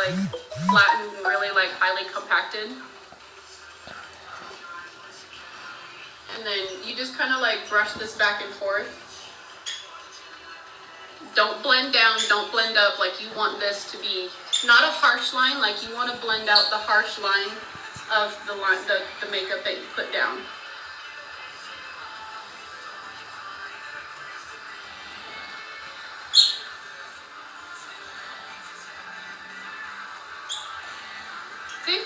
like flattened and really like highly compacted. And then you just kind of like brush this back and forth. Don't blend down, don't blend up. Like you want this to be not a harsh line, like you want to blend out the harsh line of the makeup that you put down. See?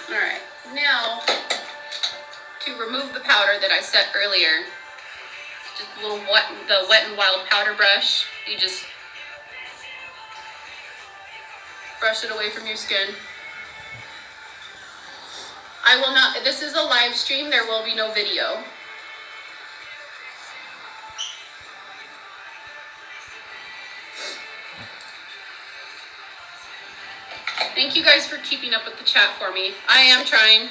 Alright, now to remove the powder that I set earlier, just a little the Wet n Wild powder brush, you just brush it away from your skin. I will not, this is a live stream, there will be no video. Thank you guys for keeping up with the chat for me. I am trying.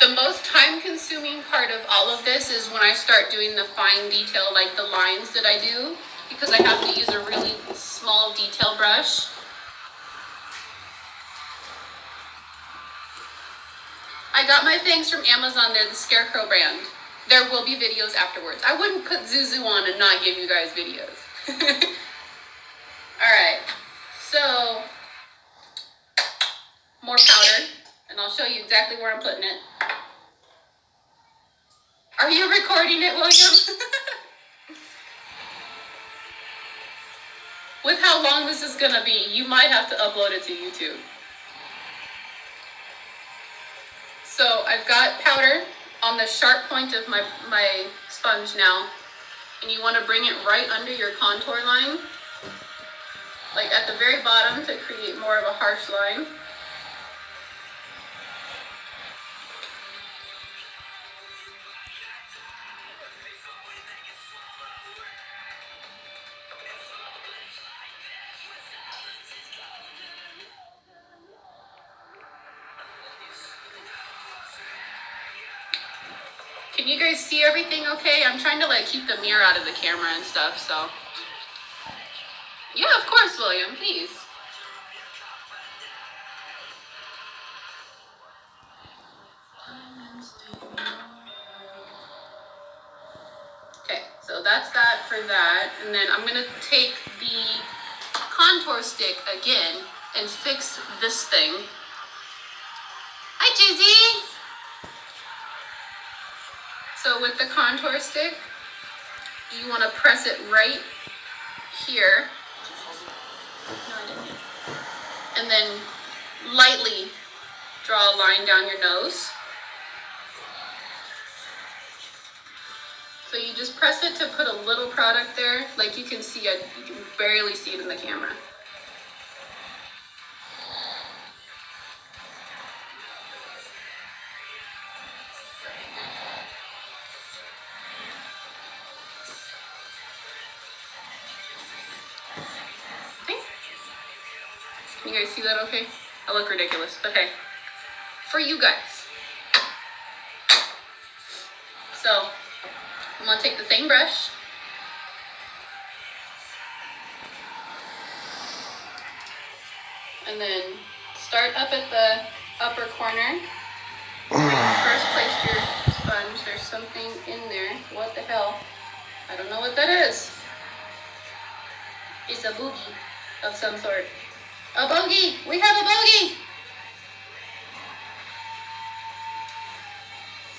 The most time-consuming part of all of this is when I start doing the fine detail, like the lines that I do, because I have to use a really small detail brush. I got my things from Amazon. They're the Scarecrow brand. There will be videos afterwards. I wouldn't put Zuzu on and not give you guys videos. Alright. So, more powder, and I'll show you exactly where I'm putting it. Are you recording it, William? With how long this is gonna be, you might have to upload it to YouTube. So I've got powder on the sharp point of my sponge now, and you want to bring it right under your contour line. Like at the very bottom to create more of a harsh line. Can you guys see everything okay? I'm trying to like keep the mirror out of the camera and stuff, so. Yeah, of course, William, please. Okay, so that's that for that. And then I'm gonna take the contour stick again and fix this thing. Hi, Jizzy! So with the contour stick, you wanna press it right here. No, I didn't. And then lightly draw a line down your nose. So you just press it to put a little product there. Like you can see it, you can barely see it in the camera. Okay. Can you guys see that okay? I look ridiculous. Okay. For you guys. So I'm gonna take the same brush. And then start up at the upper corner. Where you first placed your sponge, there's something in there. What the hell? I don't know what that is. It's a boogie of some sort. A bogey! We have a bogey!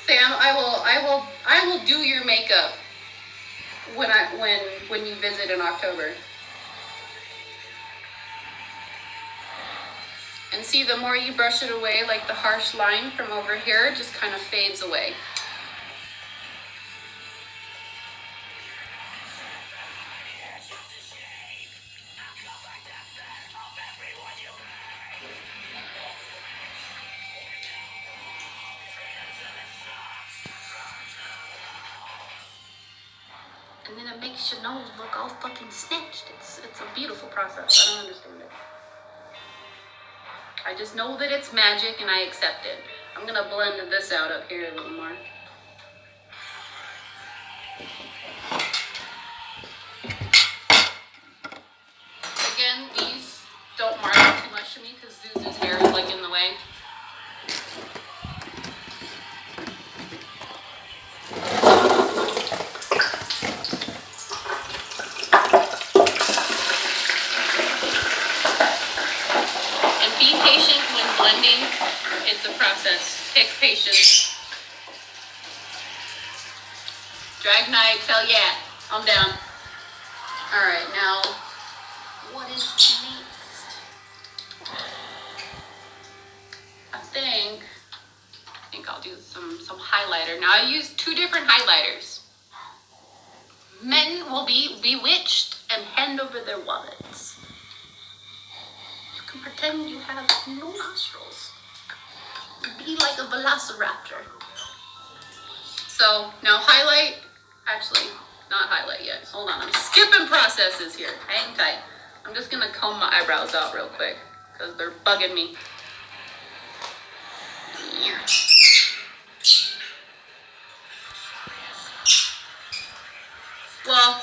Sam, I will do your makeup when you visit in October. And see, the more you brush it away, like the harsh line from over here just kind of fades away. and then it makes your nose look all fucking snatched. It's a beautiful process. I don't understand it. I just know that it's magic and I accept it. I'm gonna blend this out up here a little more. Again, these don't mark too much to me because Zuzu's hair is like in the way. And be patient when blending. It's a process. It takes patience. Drag night, hell yeah. I'm down. Alright, now what is next? I think I'll do some highlighter. Now I use 2 different highlighters. Men will be bewitched and hand over their wallets. You can pretend you have no nostrils. Be like a velociraptor. So now highlight, actually not highlight yet. Hold on, I'm skipping processes here. Hang tight. I'm just gonna comb my eyebrows out real quick because they're bugging me. Yeah. Well,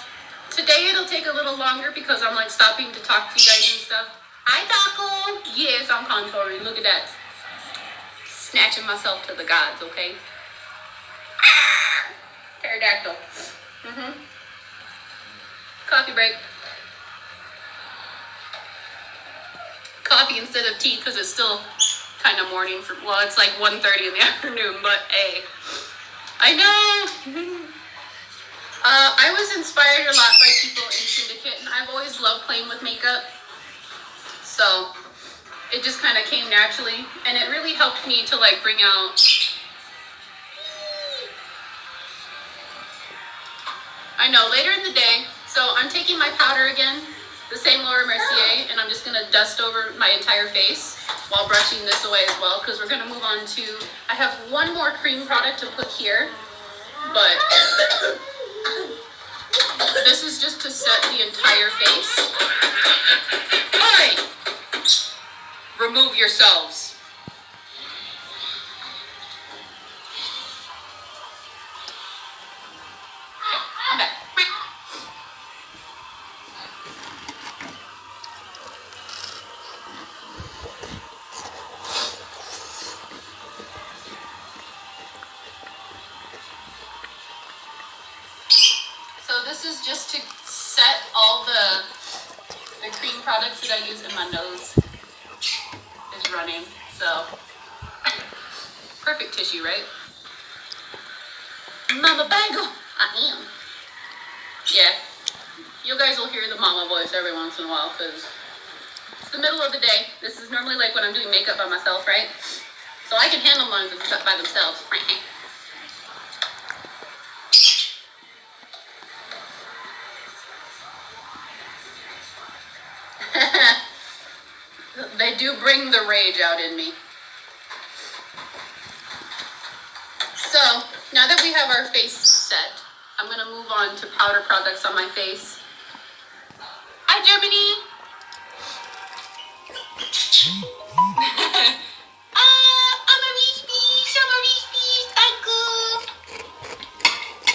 today it'll take a little longer because I'm like stopping to talk to you guys and stuff. Hi, Taco. Yes, I'm contouring. Look at that. Snatching myself to the gods, okay? Pterodactyl. Coffee break. Coffee instead of tea because it's still kind of morning. Well, it's like 1:30 in the afternoon, but hey. I know. I was inspired a lot by people in Syndicate, and I've always loved playing with makeup. So it just kind of came naturally, and it really helped me to like bring out. I know, later in the day, so I'm taking my powder again, the same Laura Mercier, and I'm just going to dust over my entire face while brushing this away as well, because we're going to move on to, I have one more cream product to put here, but this is just to set the entire face. Alright, remove yourselves. This is just to set all the cream products that I use, and my nose is running, so perfect tissue, right? Mama Bagel, I am. Yeah, you guys will hear the mama voice every once in a while because it's the middle of the day. This is normally like when I'm doing makeup by myself, right? So I can handle them by themselves. They do bring the rage out in me. So, now that we have our face set, I'm going to move on to powder products on my face. Hi, Germany! I'm a rich piece, thank you!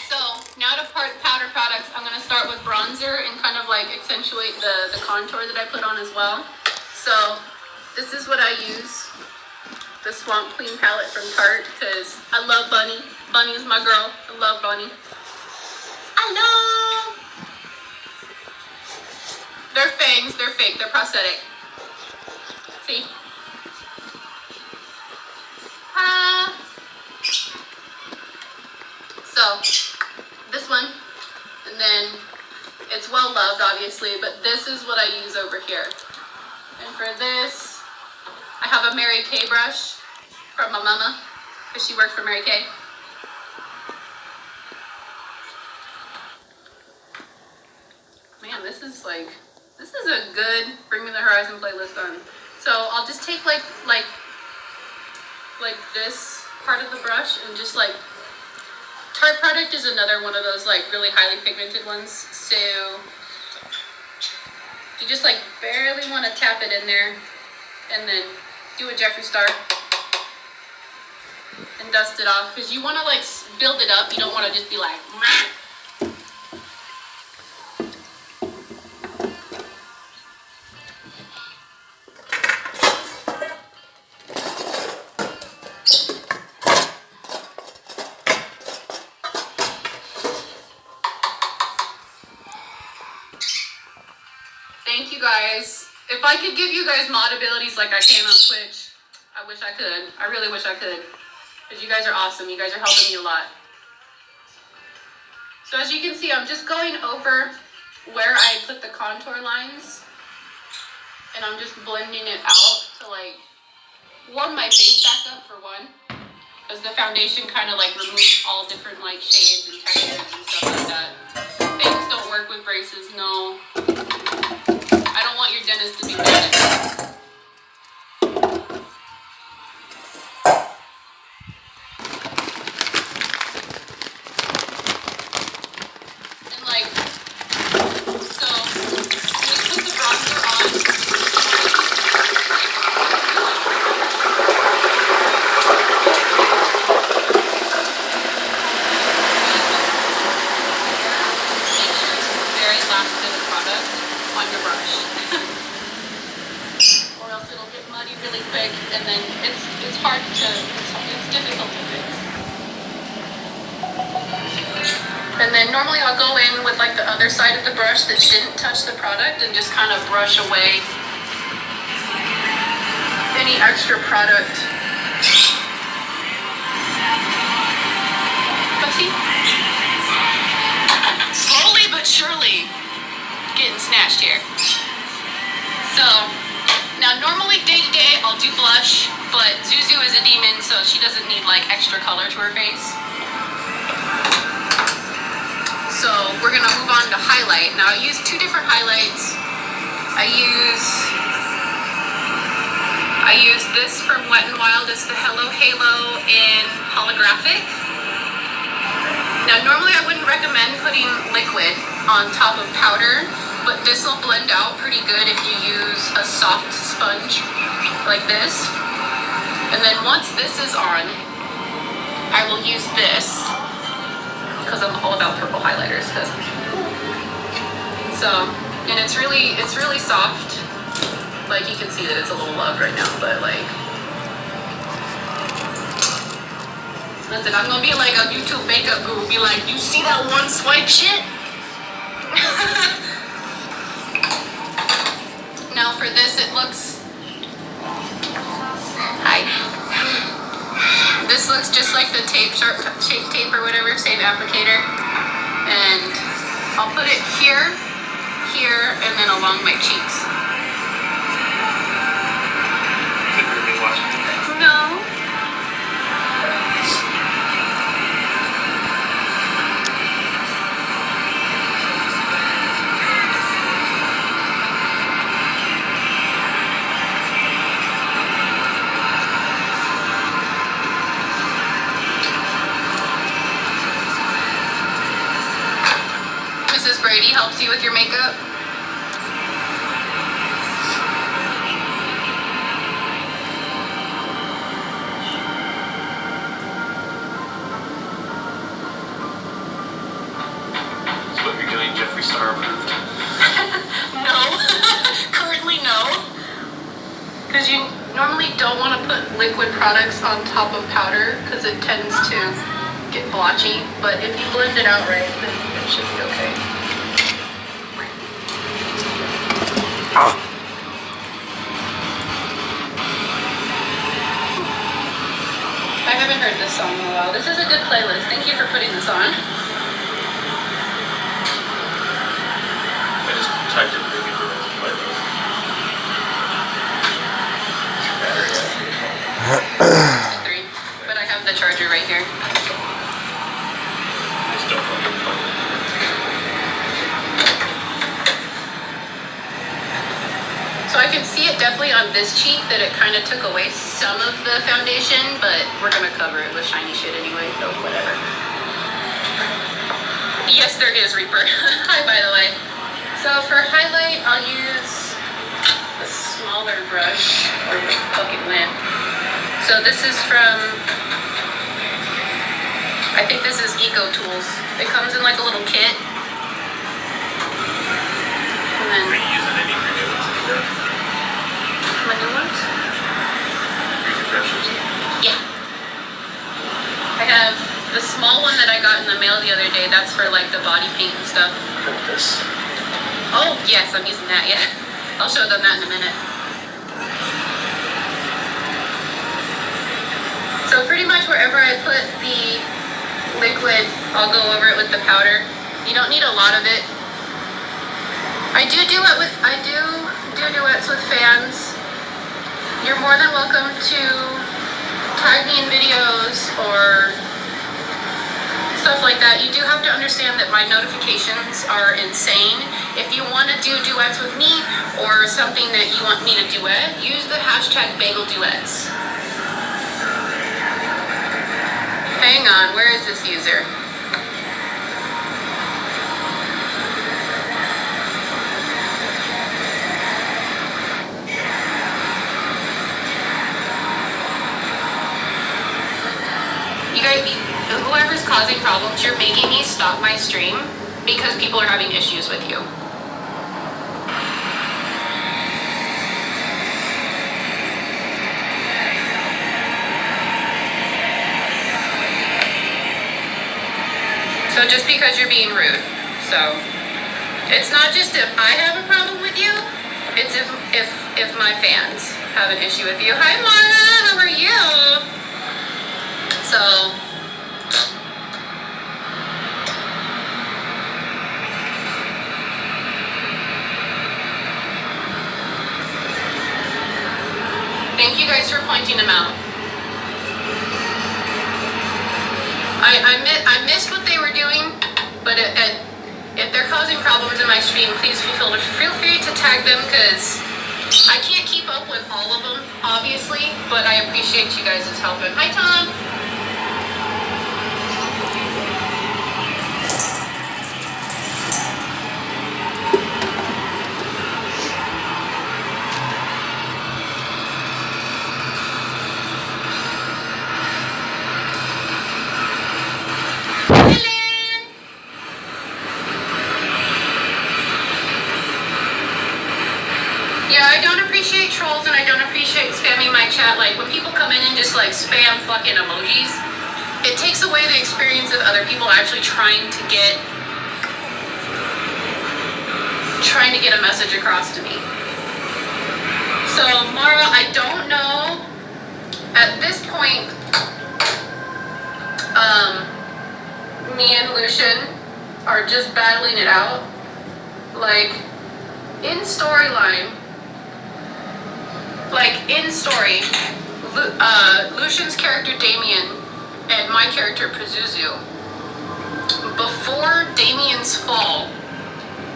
So, now to powder products, I'm going to start with bronzer and kind of like accentuate the contour that I put on as well. So, this is what I use, the Swamp Queen palette from Tarte, because I love Bunny. Bunny is my girl. I love Bunny. I love. They're fangs. They're fake. They're prosthetic. See? So, this one, and then it's well loved, obviously, but this is what I use over here. And for this, I have a Mary Kay brush from my mama, because she worked for Mary Kay. Man, this is a good Bring Me the Horizon playlist on. So I'll just take like this part of the brush and just like Tarte product is another one of those like really highly pigmented ones. So you just like barely want to tap it in there and then do a Jeffree Star and dust it off, because you want to like build it up. You don't want to just be like meh. Thank you guys. If I could give you guys mod abilities like I can on Twitch, I wish I could. I really wish I could. Because you guys are awesome. You guys are helping me a lot. So as you can see, I'm just going over where I put the contour lines. And I'm just blending it out to like warm my face back up for one. Because the foundation kind of like removes all different like shades and textures and stuff like that. Things don't work with braces, no. I don't want your dentist to be mad. And like, so just put the bronzer on. Make sure it's the very last bit of product on your brush. Or else it'll get muddy really quick, and then it's hard to, it's difficult to fix. And then normally I'll go in with like the other side of the brush that didn't touch the product and just kind of brush away any extra product. But see, slowly but surely getting snatched here. So now normally day to day I'll do blush, but Zuzu is a demon, so she doesn't need like extra color to her face. So we're gonna move on to highlight. Now I use two different highlights. I use this from Wet n Wild. It's the Hello Halo in holographic. Now normally I wouldn't recommend putting liquid on top of powder, but this will blend out pretty good if you use a soft sponge like this. And then once this is on, I will use this, because I'm all about purple highlighters. So, and it's really soft. Like you can see that it's a little loved right now, but like, listen, I'm gonna be like a YouTube makeup guru, be like, you see that one swipe shit? Now for this, it looks, hi. This looks just like the tape, sharp shape tape or whatever, same applicator. And I'll put it here, here, and then along my cheeks. No. Mrs. Brady helps you with your makeup. So what you're doing, Jeffree Star approved? No, currently no. Because you normally don't want to put liquid products on top of powder because it tends to get blotchy. But if you blend it out right, then it should be okay. I haven't heard this song in a while. This is a good playlist. Thank you for putting this on. I just typed in Ruby for this playlist. Battery. 3, but I have the charger right here. Just don't plug it. So I can see it definitely on this cheek that it kind of took away some of the foundation, but we're gonna cover it with shiny shit anyway, so whatever. Yes, there is, Reaper. Hi, by the way. So for highlight, I'll use a smaller brush or bucket lamp. So this is from, I think this is Eco Tools. It comes in like a little kit. And then, Are you using any of your new ones? my new ones? Your brushes? Yeah. I have the small one that I got in the mail the other day. That's for like the body paint and stuff. This. Oh, yes, I'm using that, yeah. I'll show them that in a minute. So pretty much wherever I put the liquid, I'll go over it with the powder. You don't need a lot of it. I do duets with fans. You're more than welcome to tag me in videos or stuff like that. You do have to understand that my notifications are insane. If you want to do duets with me or something that you want me to duet, use the hashtag bagel duets. Hang on, where is this user? You guys, whoever's causing problems, you're making me stop my stream because people are having issues with you. So just because you're being rude. So it's not just if I have a problem with you, it's if my fans have an issue with you. Hi Mara, how are you? So thank you guys for pointing them out. I missed what they were doing, but if they're causing problems in my stream, please feel free to tag them because I can't keep up with all of them, obviously, but I appreciate you guys' help. And hi, Tom. Yeah, I don't appreciate trolls and I don't appreciate spamming my chat. Like when people come in and just like spam fucking emojis, it takes away the experience of other people actually trying to get a message across to me. So Mara, I don't know. At this point, me and Lucian are just battling it out. Like in storyline. Like in story, Lucian's character Damien and my character Pazuzu, before Damien's fall,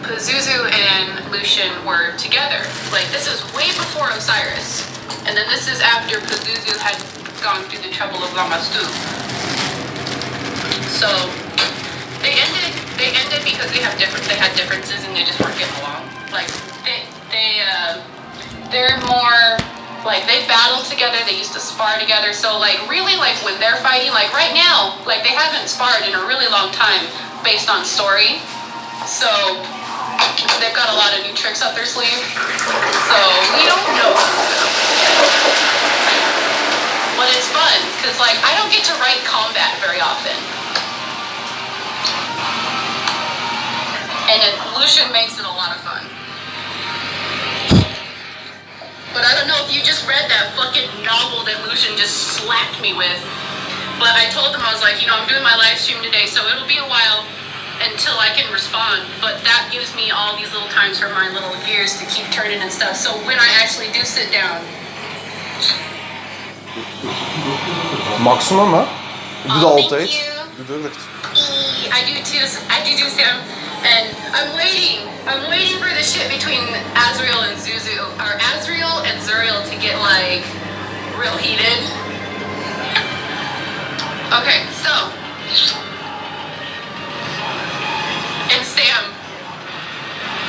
Pazuzu and Lucian were together. Like this is way before Osiris, and then this is after Pazuzu had gone through the trouble of Lamastu. So they ended because they had differences and they just weren't getting along. Like they're more like they battle together, they used to spar together. So like really like when they're fighting, like right now, like they haven't sparred in a really long time based on story. So they've got a lot of new tricks up their sleeve. So we don't know. But it's fun, because like I don't get to write combat very often. And Lucian makes it a lot of fun. But I don't know if you just read that fucking novel that Lucian just slapped me with. But I told him, I was like, I'm doing my live stream today, so it'll be a while until I can respond. But that gives me all these little times for my little gears to keep turning and stuff. So when I actually do sit down. Maximum, hè? Ik doe dat altijd. Thank you. I do too, Sam. And I'm waiting for the shit between Azriel and Zuzu, or Azriel and Zuriel to get like real heated. Okay, so Sam,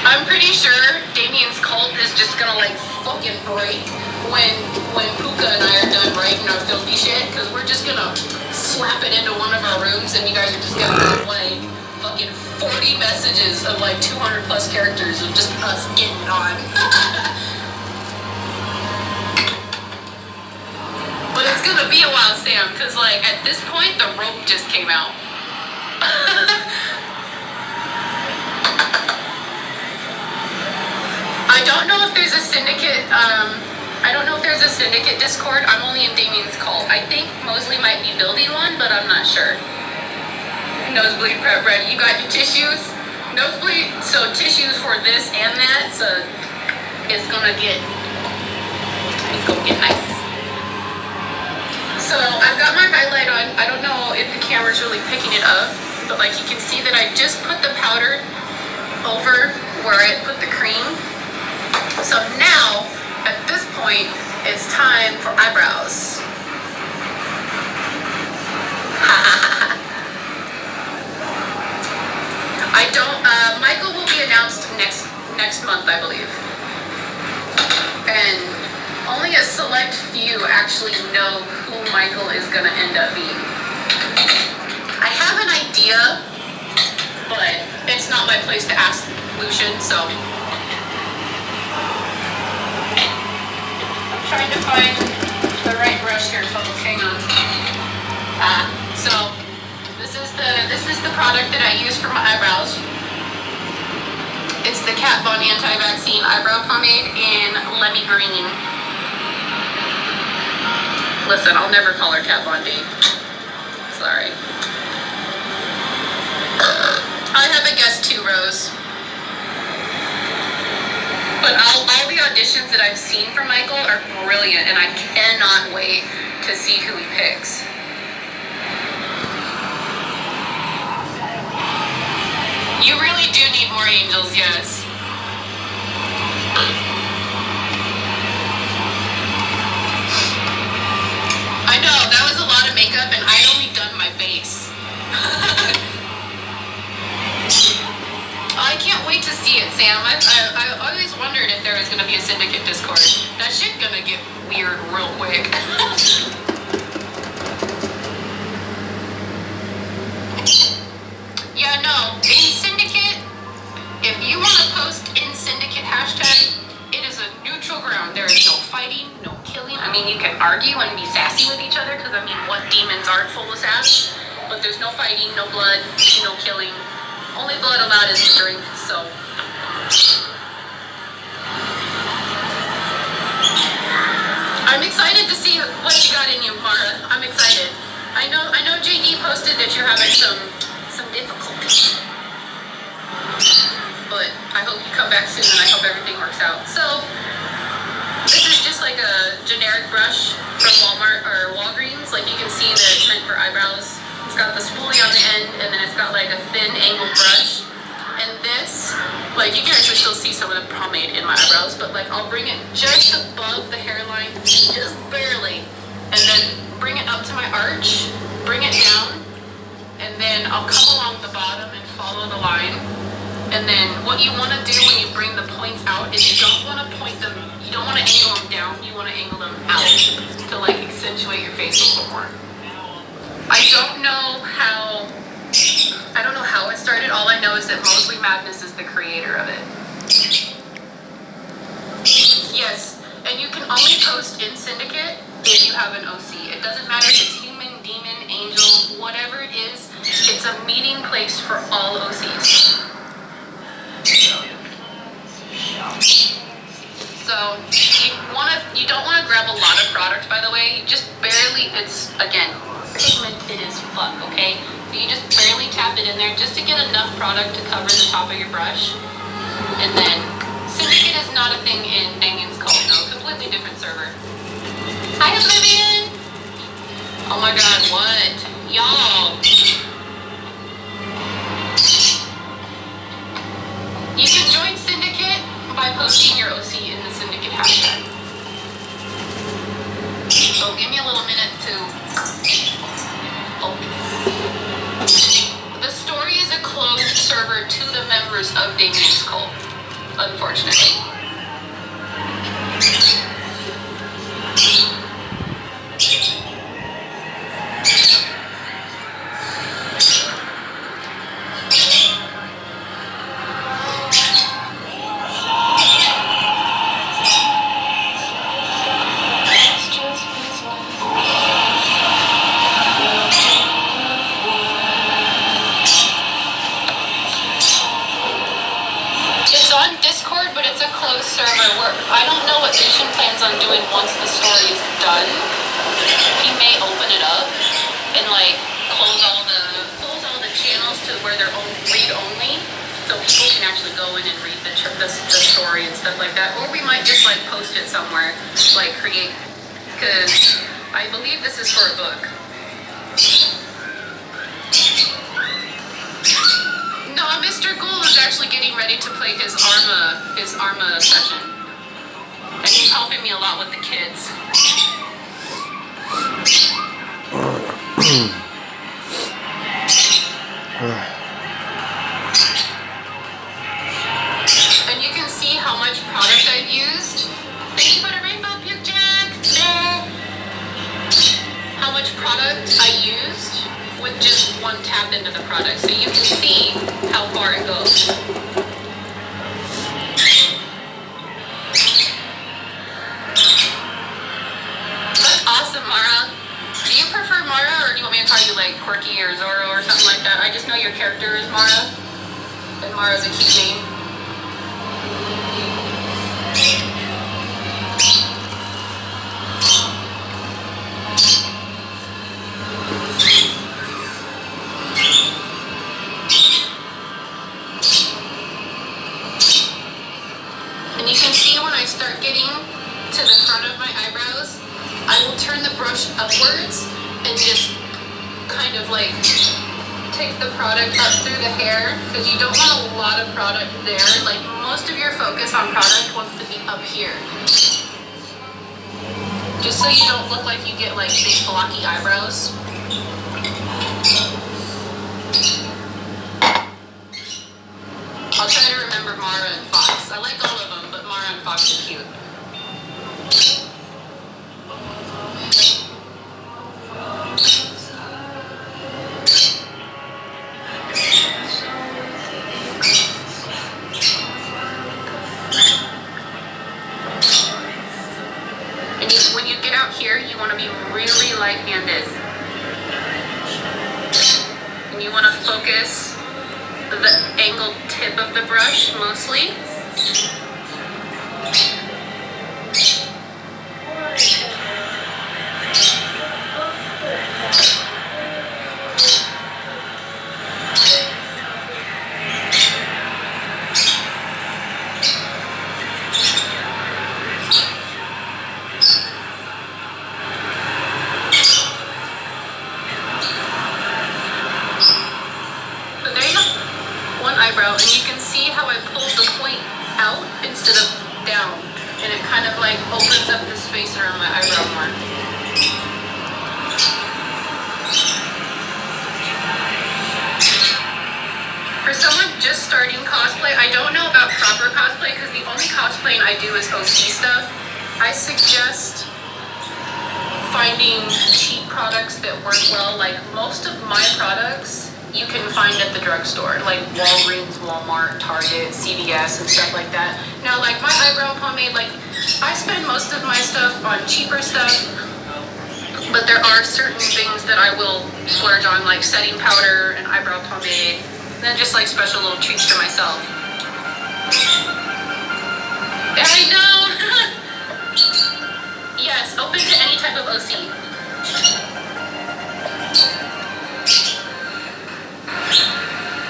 I'm pretty sure Damien's cult is just gonna like fucking break when Puka and I are done writing our filthy shit, because we're just gonna slap it into one of our rooms and you guys are just gonna play fucking 40 messages of like 200 plus characters of just us getting it on. But it's gonna be a while, Sam, because like at this point the rope just came out. I don't know if there's a syndicate. I don't know if there's a syndicate Discord. I'm only in Damien's cult. I think Mosley might be building one, but I'm not sure. Nosebleed prep ready. You got your tissues. Nosebleed. So tissues for this and that. So it's gonna get nice. So I've got my highlight on. I don't know if the camera's really picking it up, but like you can see that I just put the powder over where I put the cream. So now, at this point, it's time for eyebrows. I don't, Michael will be announced next month, I believe. And only a select few actually know who Michael is gonna end up being. I have an idea, but it's not my place to ask Lucian, so. I'm trying to find the right brush here, folks, hang on. So this is the product that I use for my eyebrows. It's the Kat Von Anti-Vaccine Eyebrow Pomade in Lemmy Green. Listen, I'll never call her Kat Von D. Sorry. I have a guess too, Rose. But all the auditions that I've seen from Michael are brilliant, and I cannot wait to see who he picks. You really do need more angels, yes. I know, that was a lot of makeup, and I only done my base. I can't wait to see it, Sam. I always wondered if there was going to be a syndicate Discord. That shit gonna get weird real quick. Yeah, no. In syndicate, if you want to post in syndicate hashtag, it is a neutral ground. There is no fighting, no killing. I mean, you can argue and be sassy with each other, because I mean, what demons aren't full of sass? But there's no fighting, no blood, no killing. Only blood allowed is to drink, so. I'm excited to see what you got in you, Mara. I'm excited. I know JD posted that you're having some difficulties. But I hope you come back soon and I hope everything works out. So, this is just like a generic brush from Walmart or Walgreens. Like you can see that it's meant for eyebrows. It's got the spoolie on the end, and then it's got like a thin angled brush. And this, like you can actually still see some of the pomade in my eyebrows, but like I'll bring it just above the hairline, just barely, and then bring it up to my arch, bring it down, and then I'll come along the bottom and follow the line. And then what you want to do when you bring the points out is you don't want to point them, you don't want to angle them down, you want to angle them out to like accentuate your face a little more. I don't know how it started. All I know is that Mosley Madness is the creator of it. Yes, and you can only post in Syndicate if you have an OC. It doesn't matter if it's human, demon, angel, whatever it is. It's a meeting place for all OCs. So you don't want to grab a lot of product, by the way. You just barely, it's again pigmented as fuck, okay? So you just barely tap it in there just to get enough product to cover the top of your brush. And then Syndicate is not a thing in Damien's cult, no, completely different server. Hi Oblivion! Oh my god, what? Y'all! You can join Syndicate by posting your OC in the Syndicate hashtag. So give me a little minute to focus. The story is a closed server to the members unfortunately. I don't know what Vision plans on doing once the story is done. He may open it up and like close all the channels to where they're read only, so people can actually go in and read the story and stuff like that. Or we might just like post it somewhere, like create, because I believe this is for a book. No, Mr. Ghoul is actually getting ready to play his Arma session. And he's helping me a lot with the kids. And you can see how much product I've used. Thank you for the rainbow, Puke Jack. How much product I used with just one tap into the product. So you can see how far it goes. Awesome, Mara. Do you prefer Mara, or do you want me to call you like Quirky or Zorro or something like that? I just know your character is Mara, and Mara's a cute name. And you can see when I start getting to the front of my eyebrows, I will turn the brush upwards and just kind of like take the product up through the hair, because you don't want a lot of product there. Like most of your focus on product wants to be up here. Just so you don't look like you get like big blocky eyebrows. I'll try to remember Mara and Fox. I like all of them, but Mara and Fox are cute. When you get out here, you want to be really light-handed. And you want to focus the angled tip of the brush mostly. Eyebrow, and you can see how I pulled the point out instead of down, and it kind of like opens up the space around my eyebrow more. For someone just starting cosplay, I don't know about proper cosplay because the only cosplaying I do is OC stuff. I suggest finding cheap products that work well. Like most of my products you can find at the drugstore, like Walgreens, Walmart, Target, CVS, and stuff like that. Now, like my eyebrow pomade, like I spend most of my stuff on cheaper stuff, but there are certain things that I will splurge on, like setting powder and eyebrow pomade, and then just like special little treats for myself. I know! Yes, open to any type of OC.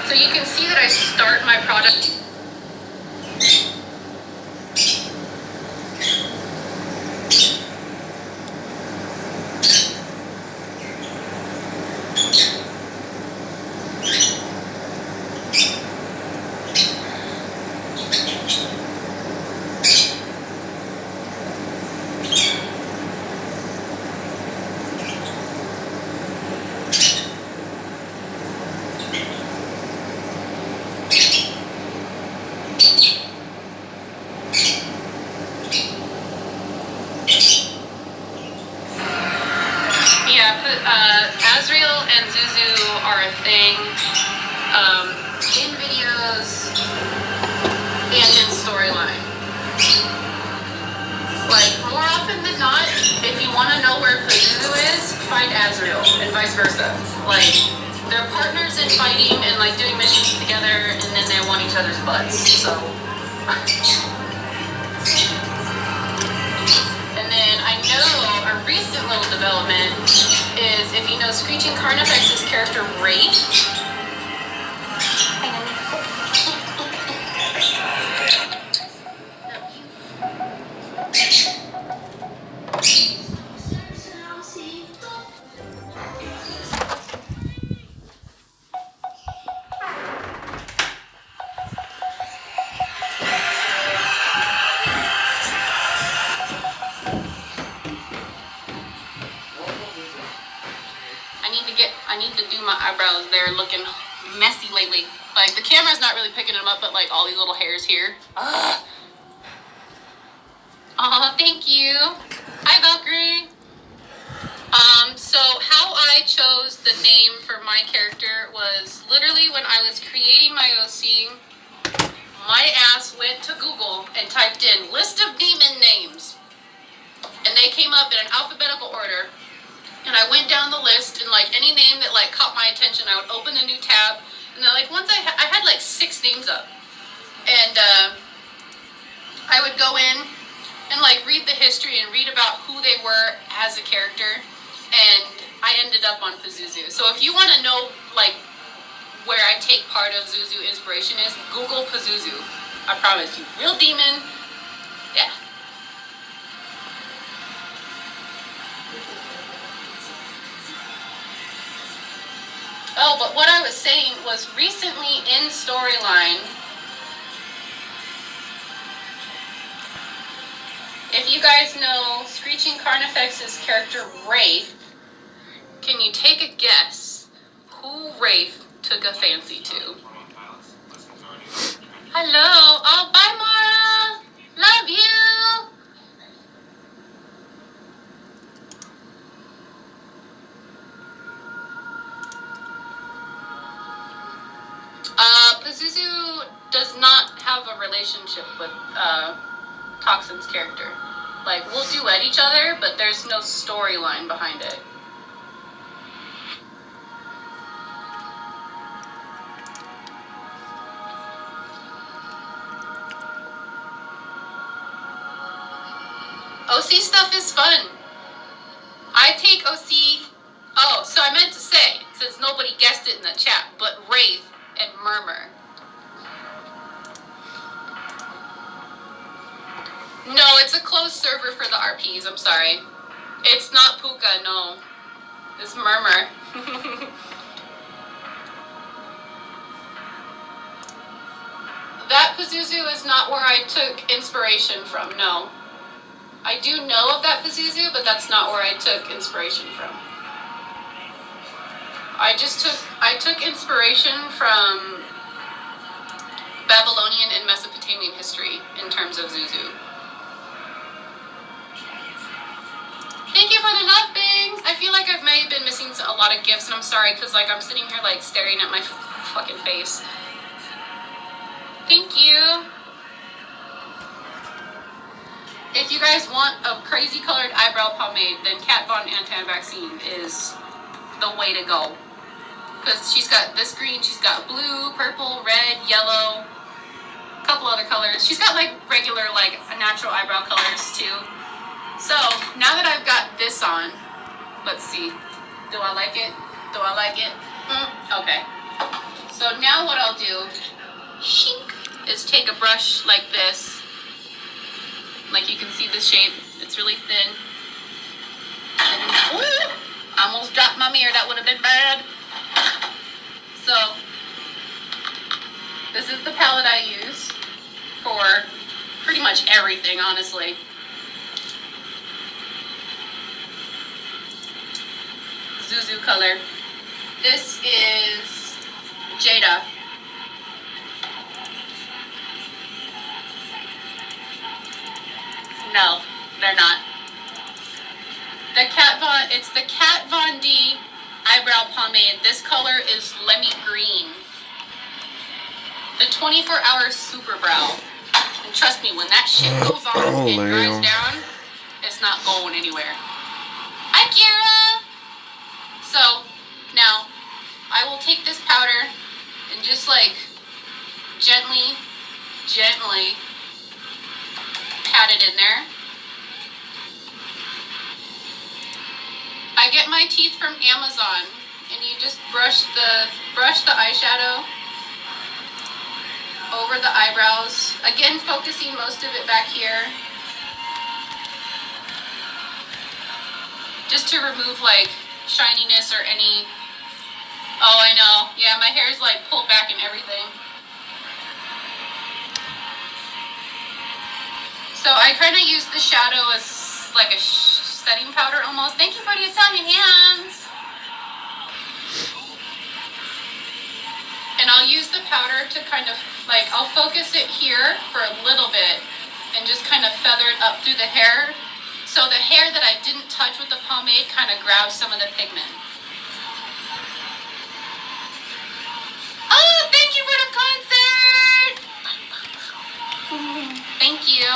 So you can see that I start my product. vice versa. Like, they're partners in fighting and like doing missions together, and then they want each other's butts. So. And then I know a recent little development is, if you know Screeching Carnifex's character Wraith. I need to do my eyebrows. They're looking messy lately. Like, the camera's not really picking them up, but like all these little hairs here. Ugh. Oh, thank you. Hi, Valkyrie. So how I chose the name for my character was literally when I was creating my OC, my ass went to Google and typed in list of demon names. And they came up in an alphabetical order. And I went down the list, and like any name that like caught my attention, I would open a new tab. And then like once I had like 6 names up, and I would go in and like read the history and read about who they were as a character, and I ended up on Pazuzu. So if you want to know like where I take part of Zuzu inspiration is, Google Pazuzu. I promise you, real demon. Yeah. Oh, but what I was saying was recently in storyline, if you guys know Screeching Carnifex's character Wraith, can you take a guess who Wraith took a fancy to? Hello. Oh, bye, Mara. Love you. Pazuzu does not have a relationship with Toxin's character. Like, we'll duet each other, but there's no storyline behind it. OC stuff is fun. I take OC... Oh, so I meant to say, since nobody guessed it in the chat, but Wraith and Murmur. No, it's a closed server for the RPs, I'm sorry. It's not Puka, no. It's Murmur. That Pazuzu is not where I took inspiration from, no. I do know of that Pazuzu, but that's not where I took inspiration from. I took inspiration from Babylonian and Mesopotamian history in terms of Zuzu. Thank you for the nothings. I feel like I may have been missing a lot of gifts, and I'm sorry, because like I'm sitting here like staring at my fucking face. Thank you. If you guys want a crazy colored eyebrow pomade, then Kat Von Anti-Vaccine is the way to go. Because she's got this green, she's got blue, purple, red, yellow, a couple other colors. She's got like regular, like natural eyebrow colors too. So now that I've got this on, let's see. Do I like it? Do I like it? Okay. So now what I'll do is take a brush like this. Like you can see the shape. It's really thin. And, ooh, I almost dropped my mirror. That would have been bad. So this is the palette I use for pretty much everything, honestly. Zuzu color. This is Jada. No, they're not. It's the Kat Von D eyebrow pomade. This color is Lemmy Green. The 24-hour super brow. And trust me, when that shit goes on and dries down, it's not going anywhere. Hi, Kira! So, Now, I will take this powder and just like gently pat it in there. I get my teeth from Amazon, and you just brush the eyeshadow over the eyebrows. Again, focusing most of it back here, just to remove like shininess or any. Oh, I know. Yeah, my hair is like pulled back and everything. So I kind of use the shadow as like a setting powder almost. Thank you for the Italian hands. And I'll use the powder to kind of like, I'll focus it here for a little bit and just kind of feather it up through the hair. So the hair that I didn't touch with the pomade kind of grabs some of the pigment. Oh, thank you for the concert! Thank you.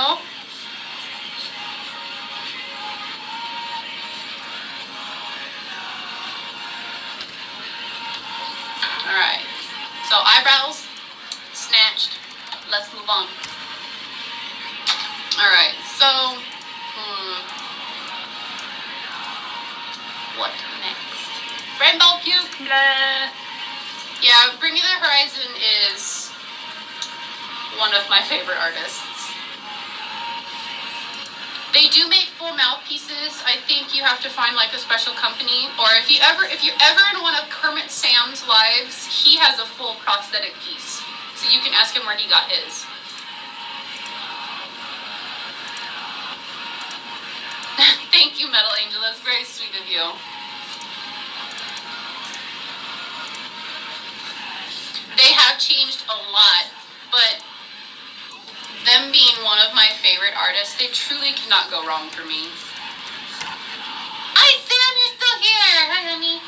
Alright, so eyebrows snatched. Let's move on. Alright, so what next? Rainbow puke. Blah. Yeah, Bring Me the Horizon is one of my favorite artists. They do make full mouthpieces. I think you have to find like a special company, or if you're ever in one of Kermit Sam's lives, he has a full prosthetic piece. So you can ask him where he got his. Thank you, Metal Angel. That's very sweet of you. They have changed a lot, but them being one of my favorite artists, they truly cannot go wrong for me. Hi, Sam, you're still here. Hi, honey.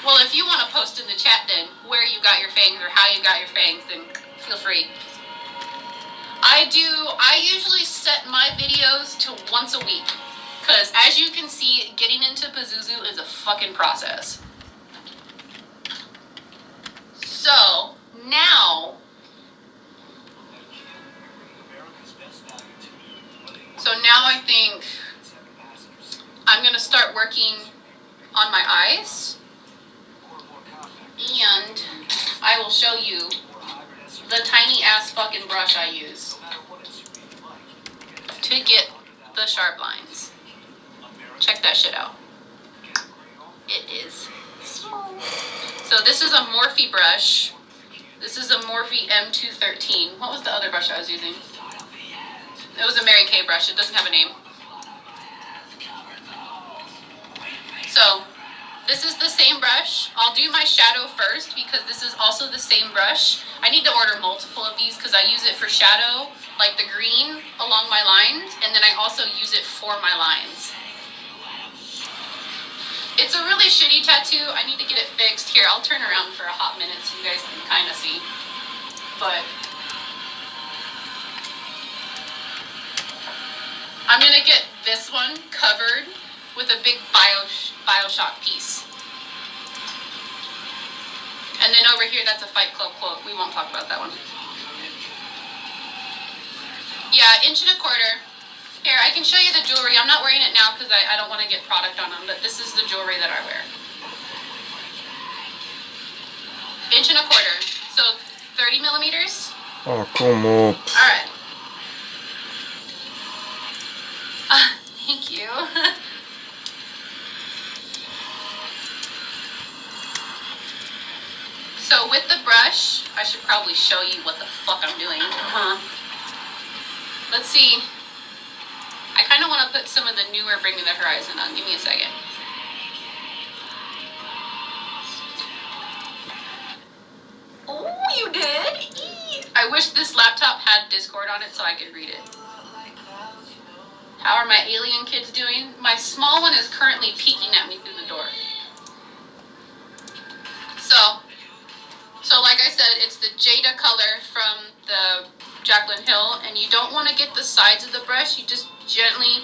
Well, if you want to post in the chat then where you got your fangs or how you got your fangs, then feel free. I usually set my videos to once a week, because as you can see, getting into Pazuzu is a fucking process. So, now I think I'm going to start working on my eyes, and I will show you the tiny ass fucking brush I use to get the sharp lines. Check that shit out. It is small. So this is a Morphe brush. This is a Morphe M213. What was the other brush I was using? It was a Mary Kay brush. It doesn't have a name. So this is the same brush. I'll do my shadow first because this is also the same brush. I need to order multiple of these because I use it for shadow, like the green along my lines, and then I also use it for my lines. It's a really shitty tattoo. I need to get it fixed. Here, I'll turn around for a hot minute so you guys can kind of see. But I'm going to get this one covered with a big Bioshock piece. And then over here, that's a Fight Club quote. We won't talk about that one. Yeah, 1.25 inches. Here, I can show you the jewelry. I'm not wearing it now because I don't want to get product on them, but this is the jewelry that I wear. 1.25 inches. So 30 millimeters. Oh, come on. All right. Thank you. So with the brush, I should probably show you what the fuck I'm doing. Let's see. I kind of want to put some of the newer Bring Me the Horizon on. Give me a second. Oh, you did? I wish this laptop had Discord on it so I could read it. How are my alien kids doing? My small one is currently peeking at me through the door. So like I said, it's the Jada color from the Jaclyn Hill, and you don't want to get the sides of the brush, you just gently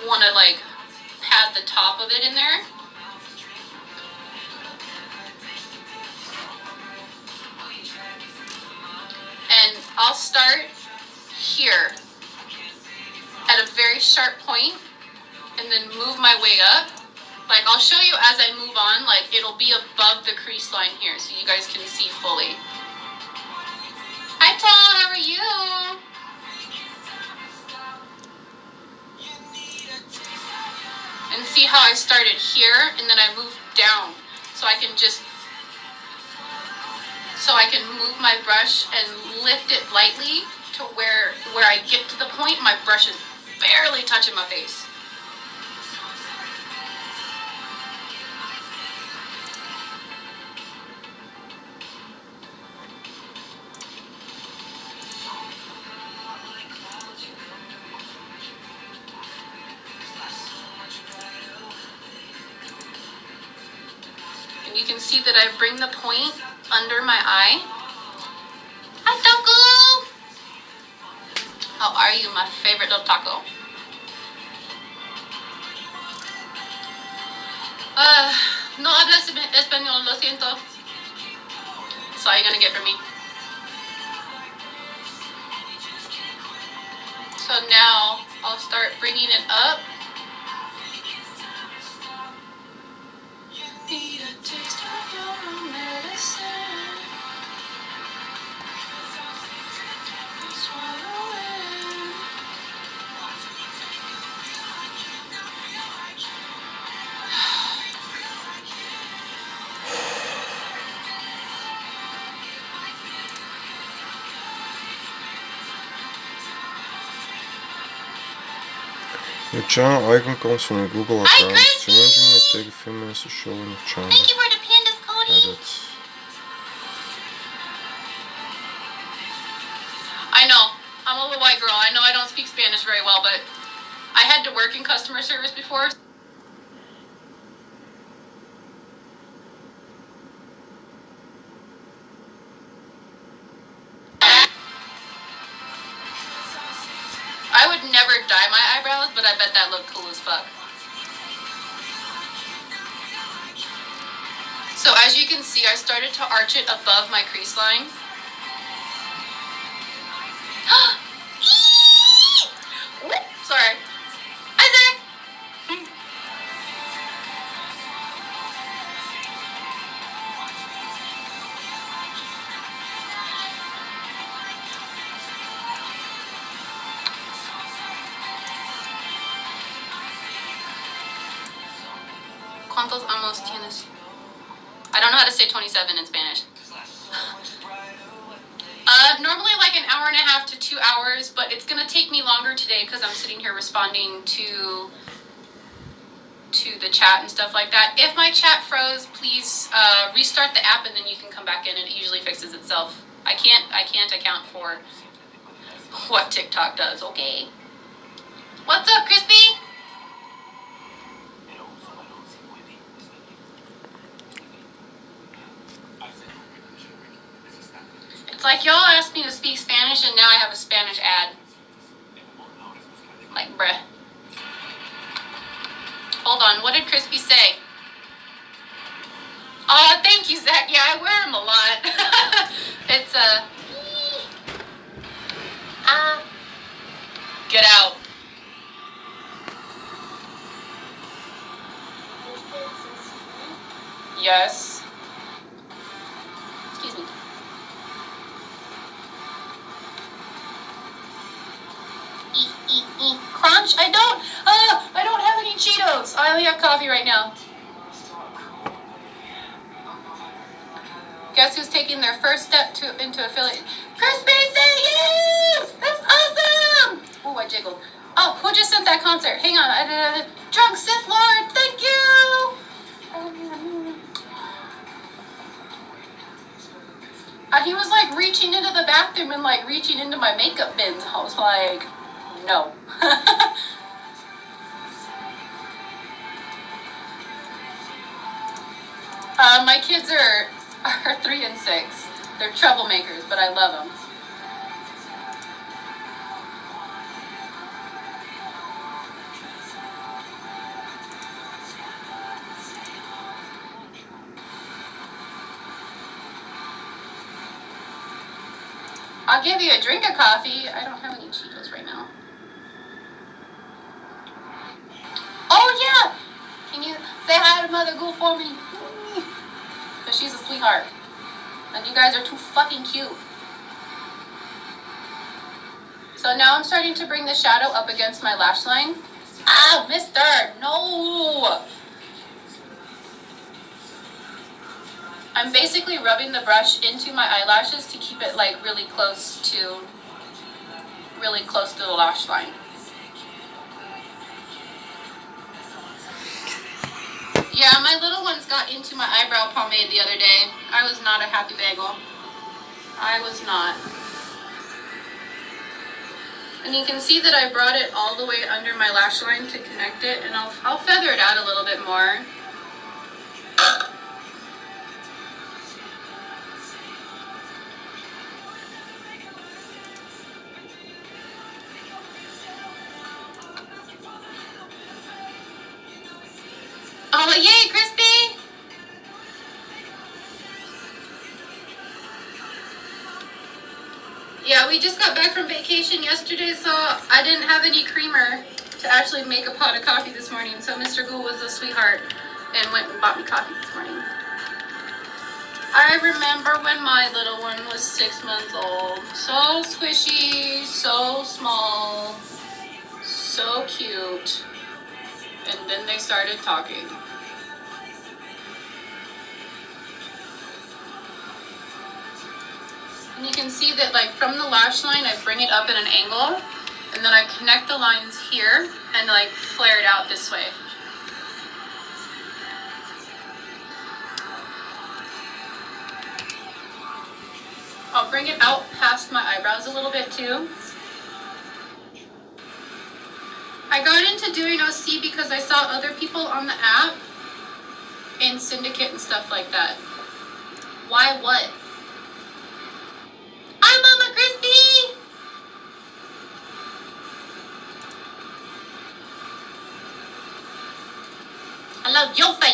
want to like pat the top of it in there. I'll start here at a very sharp point and then move my way up. Like, I'll show you as I move on, like, it'll be above the crease line here so you guys can see fully. Hi, Tom, how are you? And see how I started here and then I moved down so I can move my brush and lift it lightly to where I get to the point my brush is barely touching my face. And you can see that I bring the point under my eye. Hi, Taco! How are you, my favorite little taco? No hablas español, lo siento. That's all you're gonna get from me. So now I'll start bringing it up. Need a taste of your medicine. Swallow it. Your channel icon comes from a Google account. Changing may take a few minutes to show on your channel. Thank you for the pandas, Cody. Edit. I know. I'm a little white girl. I know I don't speak Spanish very well, but I had to work in customer service before. I would never dye my eyebrows, but I bet that looked cool as fuck. So as you can see, I started to arch it above my crease line. Sorry. Isaac! ¿Cuántos años tienes? I don't know how to say 27 in Spanish. Normally like an hour and a half to 2 hours, but it's gonna take me longer today because I'm sitting here responding to the chat and stuff like that. If my chat froze, please restart the app and then you can come back in and it usually fixes itself. I can't account for what TikTok does, okay? What's up, Crispy? It's like y'all asked me to speak Spanish and now I have a Spanish ad. Like, bruh. Hold on, what did Crispy say? Oh, thank you, Zach. Yeah, I wear them a lot. It's get out. Yes. Excuse me. Crunch? I don't have any Cheetos. I only have coffee right now. Guess who's taking their first step into affiliate? Crispy, say yes! That's awesome! Oh, I jiggled. Oh, who just sent that concert? Hang on. Drunk Sith Lord, thank you! He was like reaching into the bathroom and like reaching into my makeup bins. I was like, no. My kids are 3 and 6. They're troublemakers, but I love them. I'll give you a drink of coffee. I don't have any Cheetos right now. Oh yeah! Can you say hi to Mother Ghoul for me? Because she's a sweetheart. And you guys are too fucking cute. So now I'm starting to bring the shadow up against my lash line. Ah, mister! No! I'm basically rubbing the brush into my eyelashes to keep it like really close to the lash line. Yeah, my little ones got into my eyebrow pomade the other day. I was not a happy bagel. I was not. And you can see that I brought it all the way under my lash line to connect it, and I'll feather it out a little bit more. Oh, yay, Crispy! Yeah, we just got back from vacation yesterday, so I didn't have any creamer to actually make a pot of coffee this morning. So Mr. Ghoul was a sweetheart and went and bought me coffee this morning. I remember when my little one was 6 months old. So squishy, so small, so cute. And then they started talking. And you can see that like from the lash line, I bring it up at an angle, and then I connect the lines here and like flare it out this way. I'll bring it out past my eyebrows a little bit too. I got into doing OC because I saw other people on the app in Syndicate and stuff like that. Why what? Hi, Mama Crispy! I love your face.